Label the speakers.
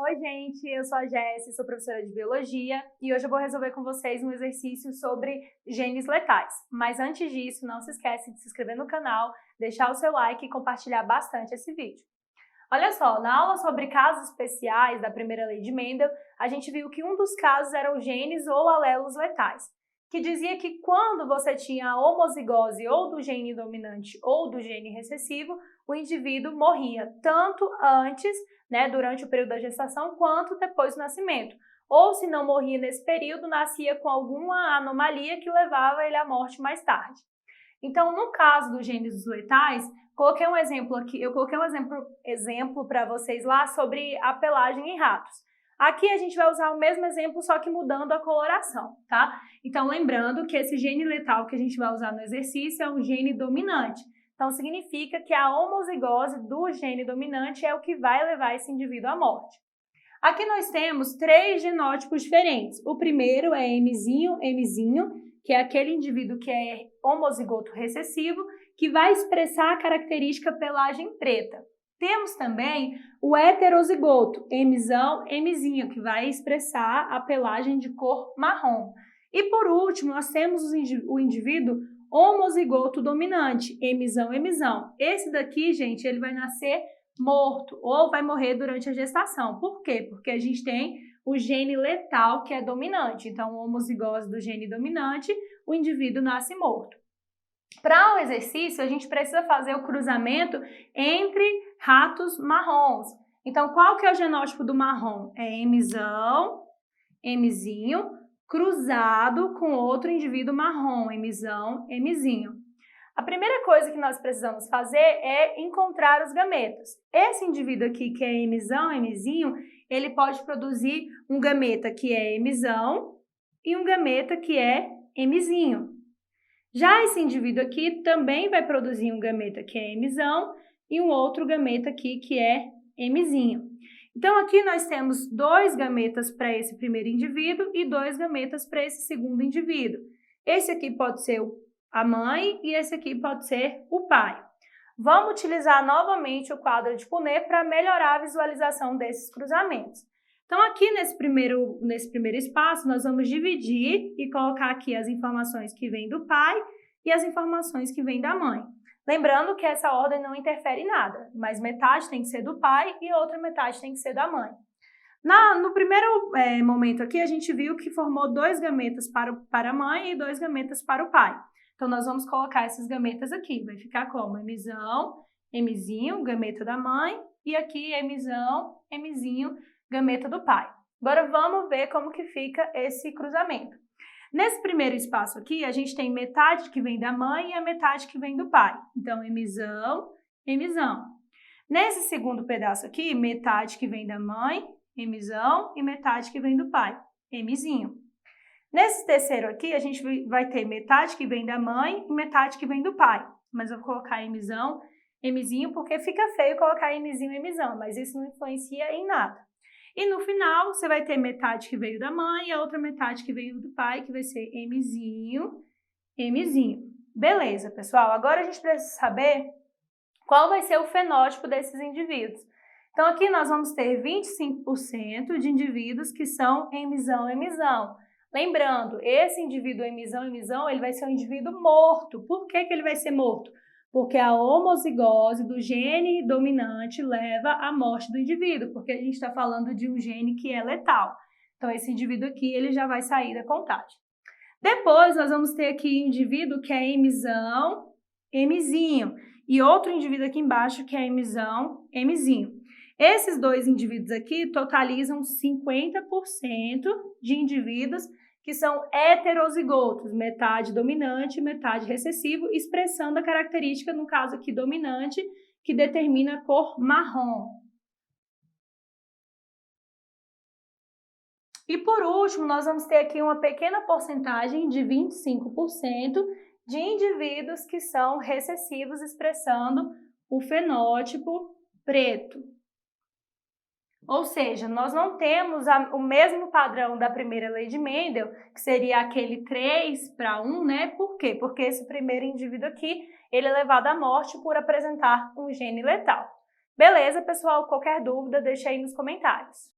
Speaker 1: Oi, gente, eu sou a Jéssica, sou professora de Biologia e hoje eu vou resolver com vocês um exercício sobre genes letais. Mas antes disso, não se esquece de se inscrever no canal, deixar o seu like e compartilhar bastante esse vídeo. Olha só, na aula sobre casos especiais da primeira lei de Mendel, a gente viu que um dos casos eram genes ou alelos letais, que dizia que quando você tinha a homozigose ou do gene dominante ou do gene recessivo, o indivíduo morria tanto antes, durante o período da gestação, quanto depois do nascimento. Ou se não morria nesse período, nascia com alguma anomalia que levava ele à morte mais tarde. Então, no caso dos genes letais, coloquei um exemplo aqui, eu coloquei um exemplo para vocês lá sobre a pelagem em ratos. Aqui a gente vai usar o mesmo exemplo, só que mudando a coloração, tá? Então, lembrando que esse gene letal que a gente vai usar no exercício é um gene dominante. Então, significa que a homozigose do gene dominante é o que vai levar esse indivíduo à morte. Aqui nós temos 3 genótipos diferentes. O primeiro é Mzinho, que é aquele indivíduo que é homozigoto recessivo, que vai expressar a característica pelagem preta. Temos também o heterozigoto, Mzão, Mzinho, que vai expressar a pelagem de cor marrom. E por último, nós temos o indivíduo homozigoto dominante, Mzão, Mzão. Esse daqui, gente, ele vai nascer morto ou vai morrer durante a gestação. Por quê? Porque a gente tem o gene letal que é dominante. Então, homozigose do gene dominante, o indivíduo nasce morto. Para o exercício, a gente precisa fazer o cruzamento entre ratos marrons. Então, qual que é o genótipo do marrom? É Mzão, Mzinho, cruzado com outro indivíduo marrom, Mzão, Mzinho. A primeira coisa que nós precisamos fazer é encontrar os gametas. Esse indivíduo aqui, que é Mzão, Mzinho, ele pode produzir um gameta que é Mzão e um gameta que é Mzinho. Já esse indivíduo aqui também vai produzir um gameta que é Mzão e um outro gameta aqui que é Mzinho. Então, aqui nós temos 2 gametas para esse primeiro indivíduo e 2 gametas para esse segundo indivíduo. Esse aqui pode ser a mãe e esse aqui pode ser o pai. Vamos utilizar novamente o quadro de Punnett para melhorar a visualização desses cruzamentos. Então, aqui nesse primeiro espaço, nós vamos dividir e colocar aqui as informações que vêm do pai e as informações que vêm da mãe. Lembrando que essa ordem não interfere em nada, mas metade tem que ser do pai e outra metade tem que ser da mãe. No primeiro momento aqui, a gente viu que formou 2 gametas para a mãe e 2 gametas para o pai. Então, nós vamos colocar esses gametas aqui. Vai ficar como Mzão, Mzinho, gameta da mãe, e aqui Mzão, Mzinho, gameta do pai. Agora, vamos ver como que fica esse cruzamento. Nesse primeiro espaço aqui, a gente tem metade que vem da mãe e a metade que vem do pai. Então, Mzão, Mzão. Nesse segundo pedaço aqui, metade que vem da mãe, Mzão, e metade que vem do pai, Mzinho. Nesse terceiro aqui, a gente vai ter metade que vem da mãe e metade que vem do pai. Mas eu vou colocar Mzão, Mzinho, porque fica feio colocar Mzinho e Mzão, mas isso não influencia em nada. E no final, você vai ter metade que veio da mãe e a outra metade que veio do pai, que vai ser Mzinho, Mzinho. Beleza, pessoal. Agora a gente precisa saber qual vai ser o fenótipo desses indivíduos. Então, aqui nós vamos ter 25% de indivíduos que são Mzão, Mzão. Lembrando, esse indivíduo Mzão, ele vai ser um indivíduo morto. Por que ele vai ser morto? Porque a homozigose do gene dominante leva à morte do indivíduo, porque a gente está falando de um gene que é letal. Então, esse indivíduo aqui, ele já vai sair da contagem. Depois, nós vamos ter aqui um indivíduo que é Mzão, Mzinho, e outro indivíduo aqui embaixo que é Mzão, Mzinho. Esses 2 indivíduos aqui totalizam 50% de indivíduos que são heterozigotos, metade dominante e metade recessivo, expressando a característica, no caso aqui, dominante, que determina a cor marrom. E por último, nós vamos ter aqui uma pequena porcentagem de 25% de indivíduos que são recessivos, expressando o fenótipo preto. Ou seja, nós não temos o mesmo padrão da primeira lei de Mendel, que seria aquele 3:1, né? Por quê? Porque esse primeiro indivíduo aqui, ele é levado à morte por apresentar um gene letal. Beleza, pessoal? Qualquer dúvida, deixa aí nos comentários.